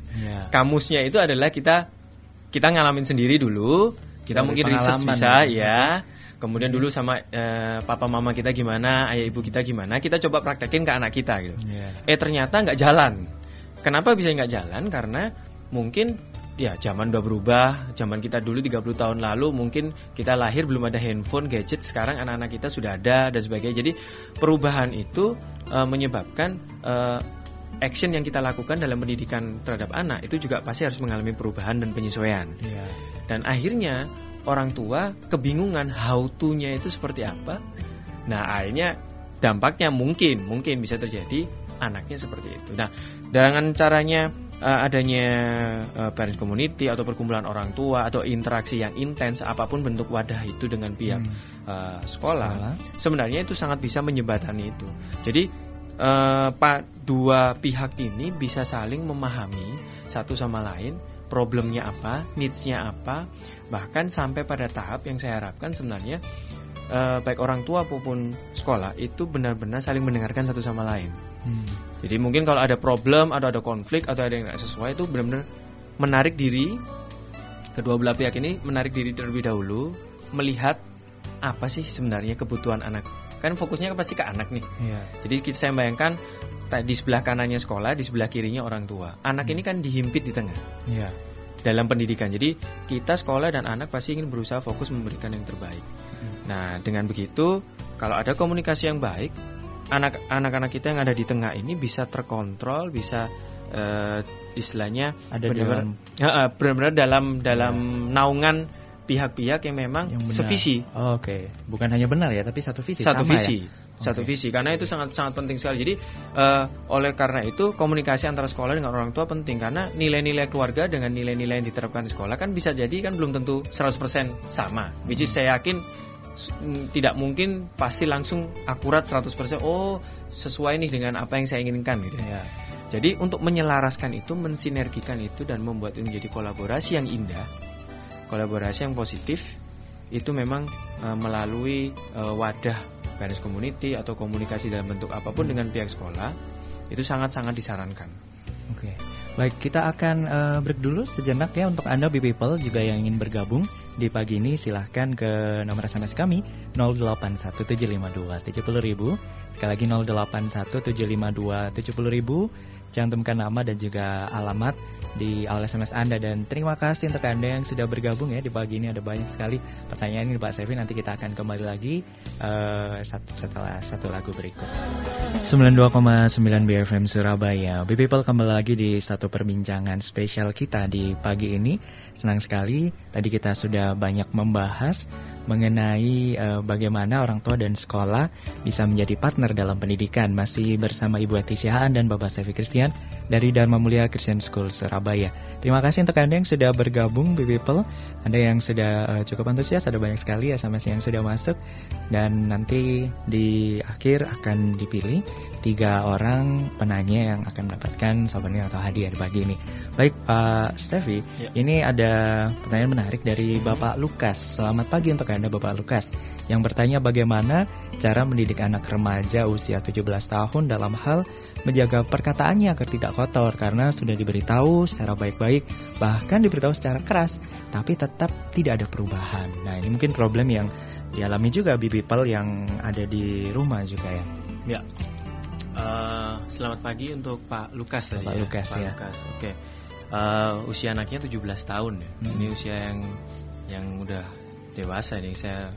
Speaker 4: Kamusnya itu adalah kita ngalamin sendiri dulu. Kita mungkin research bisa ya. Kemudian dulu sama papa mama kita gimana, ayah ibu kita gimana, kita coba praktekin ke anak kita gitu. Ternyata nggak jalan. Kenapa bisa nggak jalan? Karena mungkin ya zaman udah berubah. Zaman kita dulu 30 tahun lalu mungkin kita lahir belum ada handphone, gadget. Sekarang anak-anak kita sudah ada dan sebagainya. Jadi perubahan itu menyebabkan action yang kita lakukan dalam pendidikan terhadap anak itu juga pasti harus mengalami perubahan dan penyesuaian. Dan akhirnya orang tua kebingungan how to-nya itu seperti apa. Nah akhirnya dampaknya mungkin bisa terjadi anaknya seperti itu. Nah dengan caranya adanya parent community atau perkumpulan orang tua atau interaksi yang intens apapun bentuk wadah itu dengan pihak sekolah, sebenarnya itu sangat bisa menjembatani itu. Jadi dua pihak ini bisa saling memahami satu sama lain, problemnya apa, needs-nya apa, bahkan sampai pada tahap yang saya harapkan sebenarnya baik orang tua maupun sekolah itu benar-benar saling mendengarkan satu sama lain. Jadi mungkin kalau ada problem atau ada konflik atau ada yang tidak sesuai itu benar-benar menarik diri, kedua belah pihak ini menarik diri terlebih dahulu, melihat apa sih sebenarnya kebutuhan anak. Kan fokusnya pasti ke anak nih. Jadi saya bayangkan di sebelah kanannya sekolah, di sebelah kirinya orang tua. Anak ini kan dihimpit di tengah dalam pendidikan. Jadi kita sekolah dan anak pasti ingin berusaha fokus memberikan yang terbaik. Nah dengan begitu kalau ada komunikasi yang baik, anak-anak kita yang ada di tengah ini bisa terkontrol, bisa istilahnya ada benar-benar dalam naungan pihak-pihak yang memang sevisi.
Speaker 2: Bukan hanya benar ya, tapi satu visi.
Speaker 4: Satu visi, karena itu sangat penting sekali. Jadi oleh karena itu komunikasi antara sekolah dengan orang tua penting, karena nilai-nilai keluarga dengan nilai-nilai yang diterapkan di sekolah kan bisa jadi kan belum tentu 100% sama. Which is saya yakin tidak mungkin pasti langsung akurat 100%. Sesuai nih dengan apa yang saya inginkan gitu. Jadi untuk menyelaraskan itu, mensinergikan itu dan membuat itu menjadi kolaborasi yang indah, kolaborasi yang positif, itu memang melalui wadah parents community atau komunikasi dalam bentuk apapun dengan pihak sekolah itu sangat-sangat disarankan.
Speaker 2: Baik, kita akan break dulu sejenak ya. Untuk Anda B-People juga yang ingin bergabung di pagi ini, silahkan ke nomor SMS kami 0817527000. Sekali lagi 0817527000. Cantumkan nama dan juga alamat di awal SMS Anda. Dan terima kasih untuk Anda yang sudah bergabung ya di pagi ini. Ada banyak sekali pertanyaan ini Pak Sevin. Nanti kita akan kembali lagi setelah satu lagu berikut. 92,9 BFM Surabaya. B-People kembali lagi di satu perbincangan spesial kita di pagi ini. Senang sekali tadi kita sudah banyak membahas mengenai bagaimana orang tua dan sekolah bisa menjadi partner dalam pendidikan. Masih bersama Ibu Eti Sihaan dan Bapak Stevi Christian dari Dharma Mulia Christian School Surabaya. Terima kasih untuk Anda yang sudah bergabung, People. Anda yang sudah cukup antusias, ada banyak sekali SMS yang sudah masuk. Dan nanti di akhir akan dipilih 3 orang penanya yang akan mendapatkan souvenir atau hadiah pagi ini. Baik Pak Stevi, ini ada pertanyaan menarik dari Bapak Lukas. Selamat pagi untuk Anda Bapak Lukas, yang bertanya bagaimana cara mendidik anak remaja usia 17 tahun dalam hal menjaga perkataannya agar tidak kotor, karena sudah diberitahu secara baik-baik, bahkan diberitahu secara keras, tapi tetap tidak ada perubahan. Nah, ini mungkin problem yang dialami juga People yang ada di rumah juga ya.
Speaker 4: Ya. Selamat pagi untuk Pak Lukas tadi.
Speaker 2: Pak
Speaker 4: ya.
Speaker 2: Lukas,
Speaker 4: Pak
Speaker 2: ya.
Speaker 4: Lukas. Oke. Usia anaknya 17 tahun ya. Ini usia yang udah dewasa nih. Saya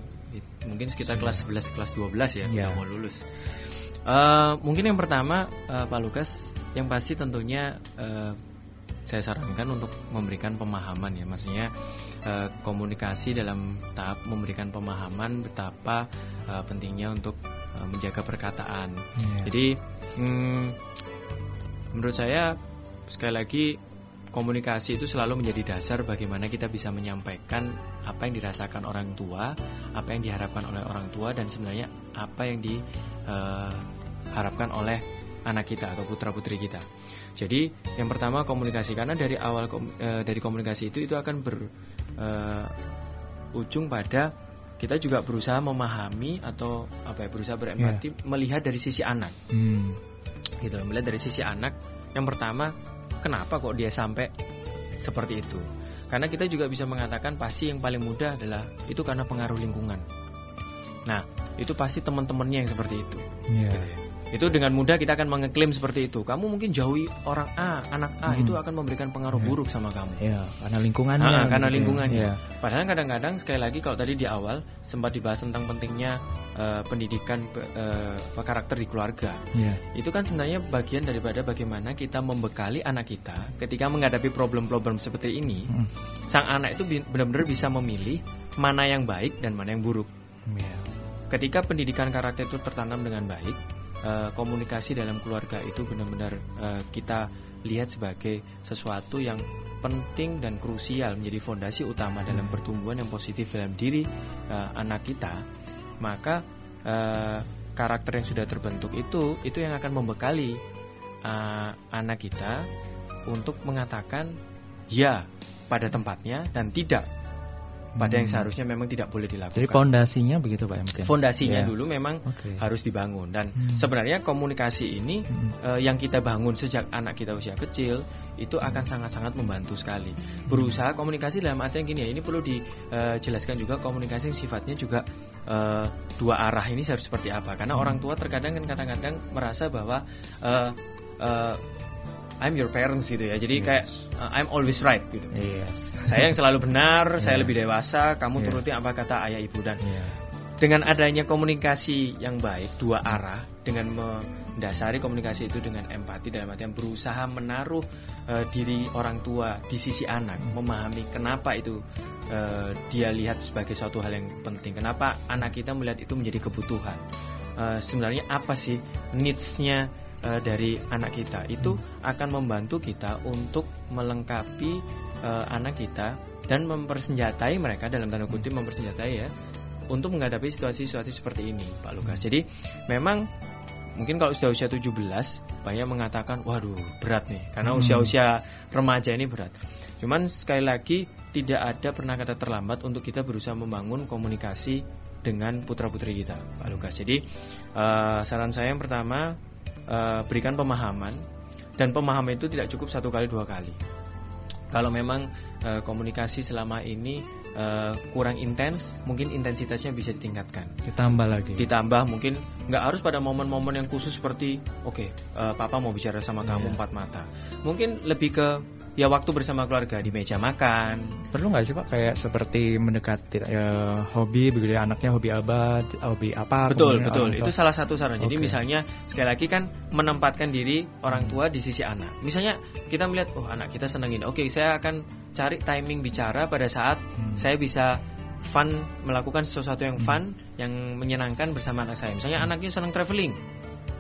Speaker 4: mungkin sekitar kelas 11, kelas 12 ya, udah mau lulus. Mungkin yang pertama Pak Lukas, yang pasti tentunya saya sarankan untuk memberikan pemahaman ya. Maksudnya komunikasi dalam tahap memberikan pemahaman betapa pentingnya untuk menjaga perkataan. Jadi menurut saya sekali lagi komunikasi itu selalu menjadi dasar bagaimana kita bisa menyampaikan apa yang dirasakan orang tua, apa yang diharapkan oleh orang tua, dan sebenarnya apa yang diharapkan oleh anak kita atau putra-putri kita. Jadi yang pertama komunikasi, karena dari awal dari komunikasi itu akan berujung pada kita juga berusaha memahami atau berusaha berempati, melihat dari sisi anak. Gitu, melihat dari sisi anak. Yang pertama, kenapa kok dia sampai seperti itu? Karena kita juga bisa mengatakan pasti yang paling mudah adalah itu karena pengaruh lingkungan. Nah, itu pasti teman-temannya yang seperti itu. Gitu ya. Itu dengan mudah kita akan mengeklaim seperti itu. Kamu mungkin jauhi orang A, anak A, itu akan memberikan pengaruh buruk sama kamu.
Speaker 2: Karena lingkungannya.
Speaker 4: Karena lingkungannya. Padahal kadang-kadang sekali lagi kalau tadi di awal sempat dibahas tentang pentingnya pendidikan karakter di keluarga. Itu kan sebenarnya bagian daripada bagaimana kita membekali anak kita ketika menghadapi problem-problem seperti ini. Sang anak itu benar-benar bisa memilih mana yang baik dan mana yang buruk. Ketika pendidikan karakter itu tertanam dengan baik, komunikasi dalam keluarga itu benar-benar kita lihat sebagai sesuatu yang penting dan krusial, menjadi fondasi utama dalam pertumbuhan yang positif dalam diri anak kita. Maka karakter yang sudah terbentuk itu yang akan membekali anak kita untuk mengatakan ya pada tempatnya dan tidak pada yang seharusnya memang tidak boleh dilakukan.
Speaker 2: Jadi fondasinya begitu Pak ya mungkin?
Speaker 4: Fondasinya dulu memang harus dibangun. Dan sebenarnya komunikasi ini yang kita bangun sejak anak kita usia kecil itu akan sangat-sangat membantu sekali. Berusaha komunikasi dalam artian gini ya, ini perlu dijelaskan juga komunikasi yang sifatnya juga dua arah ini harus seperti apa. Karena orang tua terkadang kan kadang-kadang merasa bahwa I'm your parents gitu ya. Jadi kayak I'm always right gitu. Saya yang selalu benar, saya lebih dewasa, kamu turuti apa kata ayah ibu. Dan dengan adanya komunikasi yang baik dua arah, dengan mendasari komunikasi itu dengan empati dalam artian berusaha menaruh diri orang tua di sisi anak, memahami kenapa itu dia lihat sebagai suatu hal yang penting, kenapa anak kita melihat itu menjadi kebutuhan. Sebenarnya apa sih needs-nya dari anak kita, itu akan membantu kita untuk melengkapi anak kita dan mempersenjatai mereka, dalam tanda kutip mempersenjatai ya, untuk menghadapi situasi-situasi seperti ini Pak Lukas. Jadi memang mungkin kalau sudah usia 17 banyak mengatakan waduh berat nih, karena usia-usia remaja ini berat. Cuman sekali lagi tidak ada pernah kata terlambat untuk kita berusaha membangun komunikasi dengan putra-putri kita Pak Lukas. Jadi saran saya yang pertama, berikan pemahaman, dan pemahaman itu tidak cukup 1 kali 2 kali. Kalau memang komunikasi selama ini kurang intens, mungkin intensitasnya bisa ditingkatkan. Ditambah mungkin nggak harus pada momen-momen yang khusus seperti papa mau bicara sama kamu 4 mata. Mungkin lebih ke ya waktu bersama keluarga di meja makan.
Speaker 2: Perlu nggak sih Pak kayak seperti mendekati hobi begitu ya, anaknya hobi apa?
Speaker 4: Betul. Itu salah satu saran. Jadi misalnya sekali lagi kan menempatkan diri orang tua di sisi anak. Misalnya kita melihat anak kita senang ini. Saya akan cari timing bicara pada saat saya bisa fun, melakukan sesuatu yang fun, yang menyenangkan bersama anak saya. Misalnya anaknya senang traveling.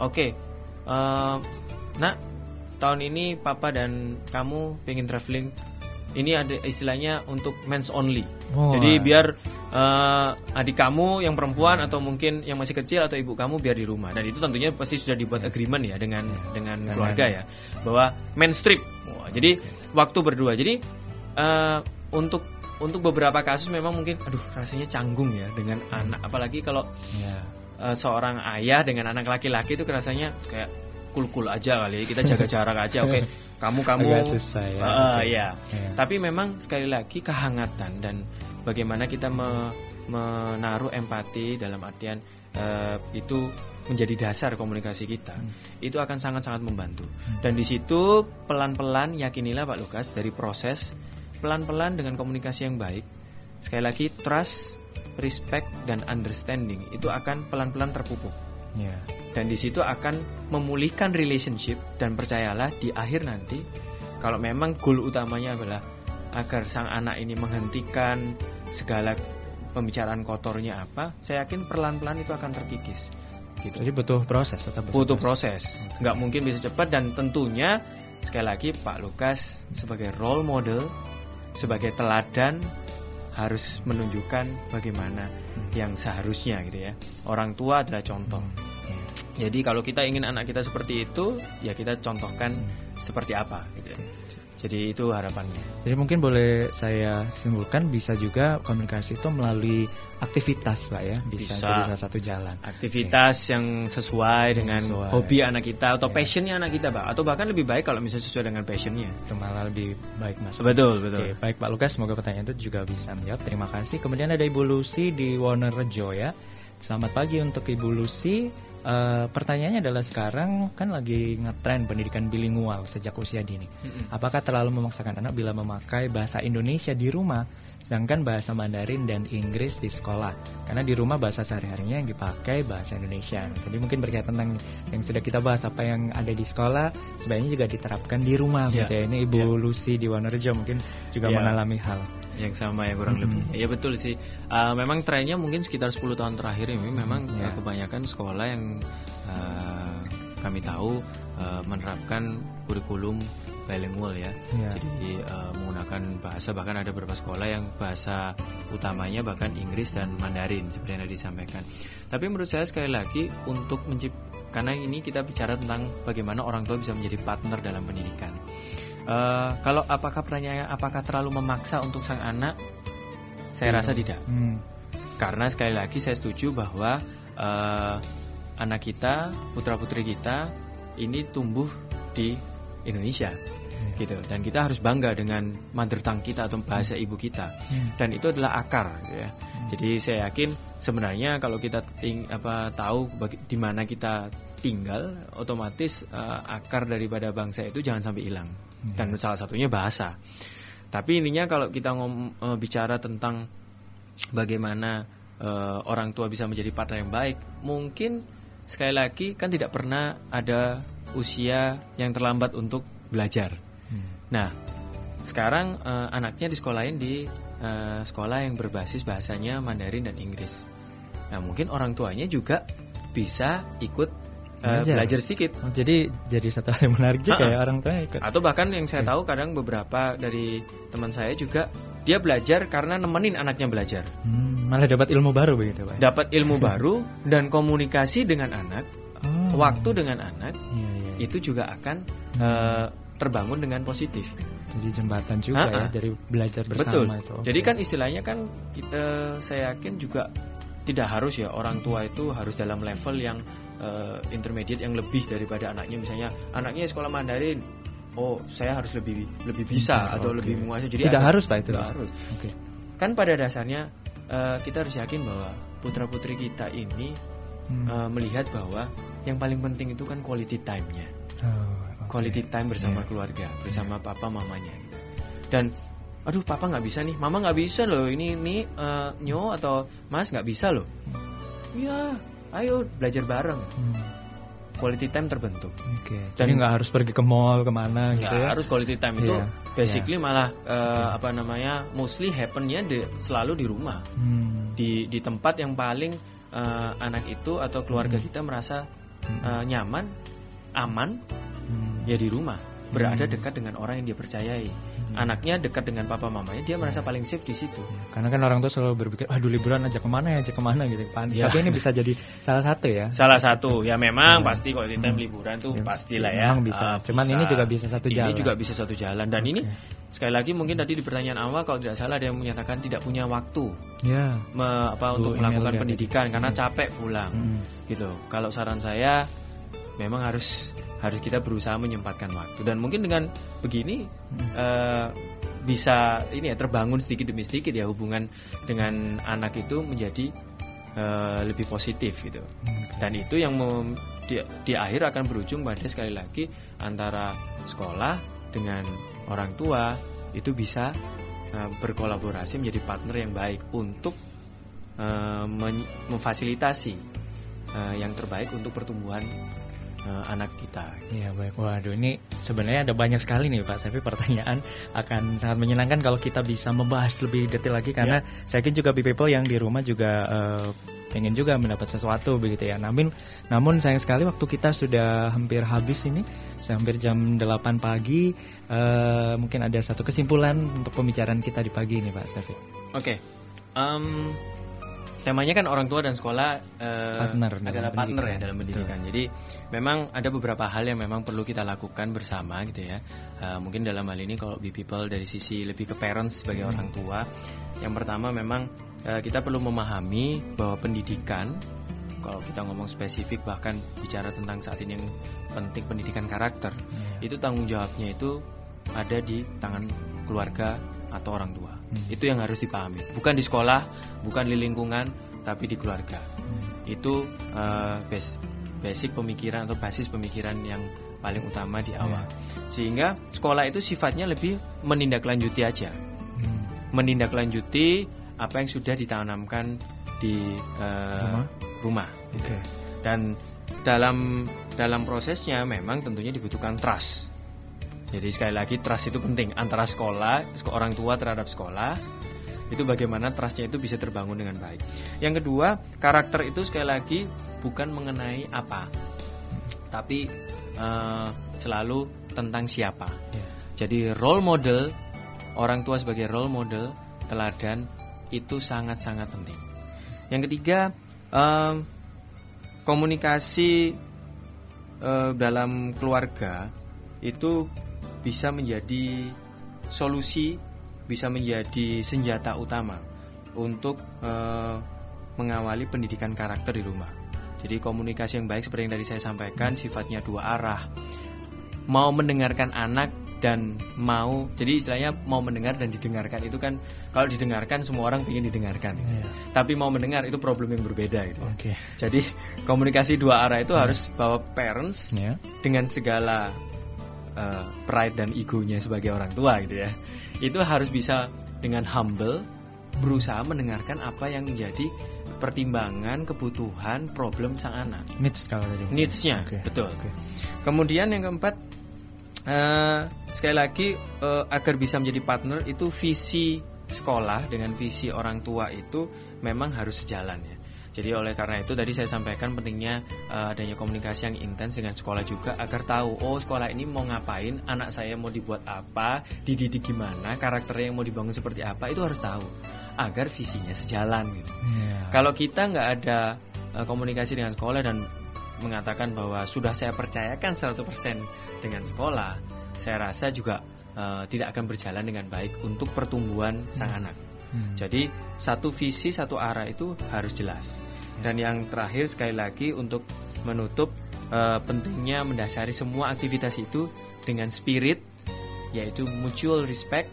Speaker 4: Oke, nak, tahun ini papa dan kamu pengen traveling. Ini ada istilahnya untuk men's only. Jadi biar adik kamu yang perempuan atau mungkin yang masih kecil atau ibu kamu biar di rumah. Dan itu tentunya pasti sudah dibuat agreement ya dengan keluarga ya, bahwa men's trip. Jadi waktu berdua. Jadi untuk beberapa kasus memang mungkin rasanya canggung ya dengan anak, apalagi kalau seorang ayah dengan anak laki-laki itu rasanya kayak cool aja kali ya, kita jaga jarak aja. Oke. Kamu
Speaker 2: agak susah ya.
Speaker 4: Tapi memang sekali lagi kehangatan dan bagaimana kita menaruh empati dalam artian itu menjadi dasar komunikasi kita, itu akan sangat-sangat membantu. Dan di situ pelan-pelan, yakinilah Pak Lukas, dari proses pelan-pelan dengan komunikasi yang baik, sekali lagi trust, respect dan understanding itu akan pelan-pelan terpupuk. Dan di situ akan memulihkan relationship. Dan percayalah di akhir nanti, kalau memang goal utamanya adalah agar sang anak ini menghentikan segala pembicaraan kotornya apa, saya yakin pelan-pelan itu akan terkikis gitu.
Speaker 2: Jadi butuh proses,
Speaker 4: butuh proses. Nggak mungkin bisa cepat. Dan tentunya sekali lagi Pak Lukas sebagai role model, sebagai teladan, harus menunjukkan bagaimana yang seharusnya gitu ya. Orang tua adalah contoh. Jadi kalau kita ingin anak kita seperti itu, ya kita contohkan seperti apa gitu ya. Jadi itu harapannya.
Speaker 2: Jadi mungkin boleh saya simpulkan, bisa juga komunikasi itu melalui aktivitas Pak ya. Bisa jadi salah satu jalan. Aktivitas
Speaker 4: yang sesuai dengan hobi anak kita atau passionnya anak kita Pak. Atau bahkan lebih baik kalau misalnya sesuai dengan passionnya,
Speaker 2: itu malah lebih baik Mas.
Speaker 4: Betul.
Speaker 2: Oke, baik Pak Lukas, semoga pertanyaan itu juga bisa menjawab. Terima kasih. Kemudian ada Ibu Lucy di Wonorejo ya. Selamat pagi untuk Ibu Lucy. Pertanyaannya adalah, sekarang kan lagi ngetren pendidikan bilingual sejak usia dini. Apakah terlalu memaksakan anak bila memakai bahasa Indonesia di rumah, sedangkan bahasa Mandarin dan Inggris di sekolah? Karena di rumah bahasa sehari-harinya yang dipakai bahasa Indonesia. Tadi mungkin berkaitan tentang yang sudah kita bahas, apa yang ada di sekolah sebaiknya juga diterapkan di rumah. Gitu ya. Ini Ibu Lucy di Wonorejo mungkin juga mengalami hal
Speaker 4: yang sama ya kurang lebih. Ya betul sih. Memang trennya mungkin sekitar 10 tahun terakhir ini memang kebanyakan sekolah yang kami tahu menerapkan kurikulum bilingual ya. Jadi menggunakan bahasa, bahkan ada beberapa sekolah yang bahasa utamanya bahkan Inggris dan Mandarin seperti yang disampaikan. Tapi menurut saya sekali lagi untuk karena ini kita bicara tentang bagaimana orang tua bisa menjadi partner dalam pendidikan. Kalau apakah terlalu memaksa untuk sang anak? Saya rasa tidak. Karena sekali lagi saya setuju bahwa anak kita, putra-putri kita ini tumbuh di Indonesia gitu, dan kita harus bangga dengan mother tongue kita atau bahasa ibu kita, dan itu adalah akar gitu ya. Jadi saya yakin sebenarnya kalau kita tahu di mana kita tinggal, otomatis akar daripada bangsa itu jangan sampai hilang. Dan salah satunya bahasa. Tapi ininya kalau kita bicara tentang bagaimana orang tua bisa menjadi partner yang baik, mungkin sekali lagi kan tidak pernah ada usia yang terlambat untuk belajar. Nah, sekarang anaknya disekolahin di sekolah yang berbasis bahasanya Mandarin dan Inggris. Nah, mungkin orang tuanya juga bisa ikut belajar sedikit.
Speaker 2: Jadi satu hal yang menarik juga ya, orang tua ikut.
Speaker 4: Atau bahkan yang saya tahu kadang beberapa dari teman saya juga dia belajar karena nemenin anaknya belajar.
Speaker 2: Malah dapat ilmu baru begitu Pak.
Speaker 4: Dapat ilmu baru dan komunikasi dengan anak, waktu dengan anak, itu juga akan terbangun dengan positif.
Speaker 2: Jadi jembatan juga ya dari belajar bersama.
Speaker 4: Betul. Jadi kan istilahnya kan saya yakin juga tidak harus ya orang tua itu harus dalam level yang intermediate yang lebih daripada anaknya. Misalnya anaknya sekolah Mandarin, saya harus lebih bisa atau lebih menguasai. Jadi
Speaker 2: tidak harus Pak itu.
Speaker 4: Tidak harus. Kan pada dasarnya kita harus yakin bahwa putra-putri kita ini melihat bahwa yang paling penting itu kan quality time-nya. Quality time bersama keluarga, bersama papa mamanya. Dan papa nggak bisa nih, mama nggak bisa loh, ini Nyo atau Mas nggak bisa loh. Ya, ayo belajar bareng. quality time terbentuk.
Speaker 2: Jadi nggak harus pergi ke mall kemana gitu ya?
Speaker 4: Harus quality time itu basically malah mostly happen-nya selalu di rumah, di tempat yang paling anak itu atau keluarga kita merasa nyaman, aman, ya di rumah. Berada dekat dengan orang yang dia percayai. Anaknya dekat dengan papa mamanya, dia merasa paling safe di situ.
Speaker 2: Karena kan orang tua selalu berpikir, aduh liburan ajak kemana gitu. Tapi ini bisa jadi salah satu ya.
Speaker 4: Salah satu ya memang pasti kalau kita liburan tuh pastilah ya.
Speaker 2: Memang bisa. Cuman ini juga bisa satu jalan.
Speaker 4: Ini juga bisa satu jalan. Dan ini sekali lagi mungkin tadi di pertanyaan awal kalau tidak salah ada yang menyatakan tidak punya waktu. Untuk melakukan pendidikan karena capek pulang. Gitu. Kalau saran saya memang harus kita berusaha menyempatkan waktu, dan mungkin dengan begini bisa terbangun sedikit demi sedikit ya hubungan dengan anak itu menjadi lebih positif gitu. Dan itu yang di akhir akan berujung pada sekali lagi antara sekolah dengan orang tua itu bisa berkolaborasi menjadi partner yang baik untuk memfasilitasi yang terbaik untuk pertumbuhan anak kita.
Speaker 2: Iya baik. Waduh, ini sebenarnya ada banyak sekali nih Pak. Tapi pertanyaan akan sangat menyenangkan kalau kita bisa membahas lebih detail lagi karena saya yakin juga people yang di rumah juga pengen juga mendapat sesuatu begitu ya. Namun sayang sekali waktu kita sudah hampir habis ini, hampir jam 8 pagi. Mungkin ada satu kesimpulan untuk pembicaraan kita di pagi ini Pak Stevi.
Speaker 4: Oke. Temanya kan orang tua dan sekolah adalah partner ya dalam pendidikan. Jadi memang ada beberapa hal yang memang perlu kita lakukan bersama gitu ya. Mungkin dalam hal ini kalau Be People dari sisi lebih ke parents sebagai orang tua, yang pertama memang kita perlu memahami bahwa pendidikan, kalau kita ngomong spesifik bahkan bicara tentang saat ini yang penting pendidikan karakter, itu tanggung jawabnya itu ada di tangan keluarga atau orang tua. Itu yang harus dipahami. Bukan di sekolah, bukan di lingkungan, tapi di keluarga. Itu basic pemikiran atau basis pemikiran yang paling utama di awal. Sehingga sekolah itu sifatnya lebih menindaklanjuti aja. Menindaklanjuti apa yang sudah ditanamkan di rumah. Dan dalam prosesnya memang tentunya dibutuhkan trust. Jadi sekali lagi trust itu penting antara orang tua terhadap sekolah. Itu bagaimana trustnya itu bisa terbangun dengan baik. Yang kedua, karakter itu sekali lagi bukan mengenai apa, tapi selalu tentang siapa. Jadi role model, orang tua sebagai role model, teladan itu sangat-sangat penting. Yang ketiga, komunikasi dalam keluarga itu bisa menjadi solusi, bisa menjadi senjata utama untuk mengawali pendidikan karakter di rumah. Jadi komunikasi yang baik seperti yang tadi saya sampaikan sifatnya dua arah. Mau mendengarkan anak dan jadi istilahnya mau mendengar dan didengarkan itu kan, kalau didengarkan semua orang ingin didengarkan. Tapi mau mendengar itu problem yang berbeda gitu. Jadi komunikasi dua arah itu harus bahwa parents dengan segala pride dan egonya sebagai orang tua gitu ya, itu harus bisa dengan humble berusaha mendengarkan apa yang menjadi pertimbangan, kebutuhan, problem sang anak. Needs-nya, betul. Kemudian yang keempat, sekali lagi agar bisa menjadi partner itu visi sekolah dengan visi orang tua itu memang harus sejalan ya. Jadi oleh karena itu tadi saya sampaikan pentingnya adanya komunikasi yang intens dengan sekolah juga agar tahu sekolah ini mau ngapain, anak saya mau dibuat apa, dididik gimana, karakternya yang mau dibangun seperti apa, itu harus tahu agar visinya sejalan gitu. Kalau kita nggak ada komunikasi dengan sekolah dan mengatakan bahwa sudah saya percayakan 100% dengan sekolah, saya rasa juga tidak akan berjalan dengan baik untuk pertumbuhan sang anak. Jadi satu visi, satu arah itu harus jelas. Dan yang terakhir sekali lagi untuk menutup, pentingnya mendasari semua aktivitas itu dengan spirit, yaitu mutual respect,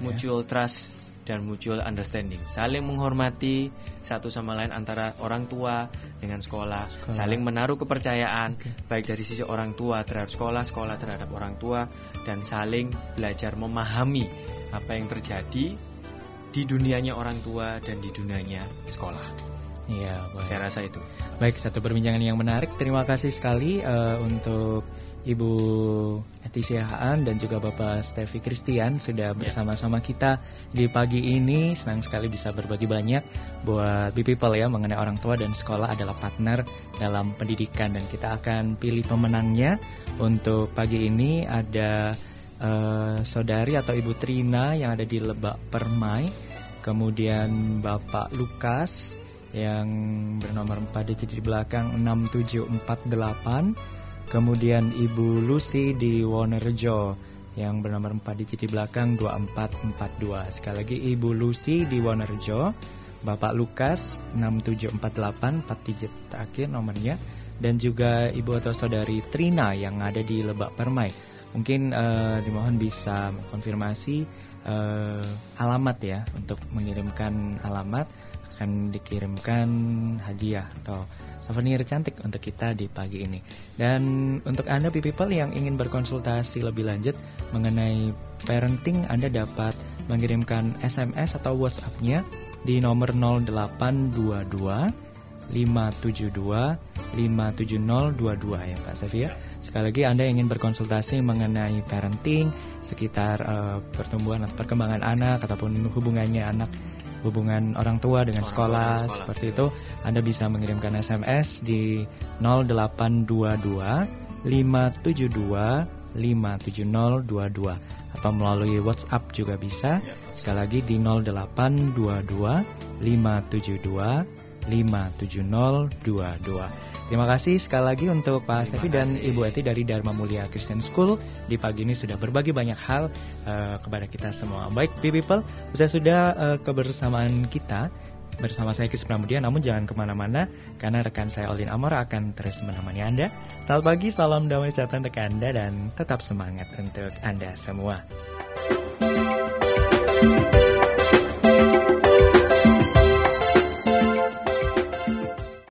Speaker 4: mutual trust, dan mutual understanding. Saling menghormati satu sama lain antara orang tua dengan sekolah. Saling menaruh kepercayaan baik dari sisi orang tua terhadap sekolah, sekolah terhadap orang tua, dan saling belajar memahami apa yang terjadi di dunianya orang tua dan di dunianya sekolah.
Speaker 2: Iya,
Speaker 4: Saya rasa itu.
Speaker 2: Baik, satu perbincangan yang menarik. Terima kasih sekali untuk Ibu Eti Siahaan dan juga Bapak Stevi Christian sudah bersama-sama kita di pagi ini. Senang sekali bisa berbagi banyak buat People ya mengenai orang tua dan sekolah adalah partner dalam pendidikan, dan kita akan pilih pemenangnya. Untuk pagi ini ada saudari atau Ibu Trina yang ada di Lebak Permai, kemudian Bapak Lukas yang bernomor 4 digit di belakang 6748, kemudian Ibu Lucy di Wonorejo yang bernomor 4 digit di belakang 2442. Sekali lagi Ibu Lucy di Wonorejo, Bapak Lukas 6748 4 digit terakhir nomornya, dan juga Ibu atau Saudari Trina yang ada di Lebak Permai. Mungkin dimohon bisa konfirmasi alamat ya, untuk mengirimkan alamat akan dikirimkan hadiah atau souvenir cantik untuk kita di pagi ini. Dan untuk Anda People yang ingin berkonsultasi lebih lanjut mengenai parenting, Anda dapat mengirimkan SMS atau WhatsApp-nya di nomor 0822 572 57022 ya Pak Sevi ya. Sekali lagi Anda ingin berkonsultasi mengenai parenting sekitar pertumbuhan atau perkembangan anak ataupun hubungan orang tua dengan sekolah seperti itu, Anda bisa mengirimkan SMS di 0822 572 57022 atau melalui WhatsApp juga bisa. Sekali lagi di 0822 572 57022. Terima kasih sekali lagi untuk Pak Stevi dan Ibu Eti dari Dharma Mulia Christian School. Di pagi ini sudah berbagi banyak hal kepada kita semua. Baik People, sudah kebersamaan kita bersama saya Kis Pramudia. Namun jangan kemana-mana, karena rekan saya Olin Amora akan terus menemani Anda. Selamat pagi, salam damai sejahtera untuk Anda, dan tetap semangat untuk Anda semua.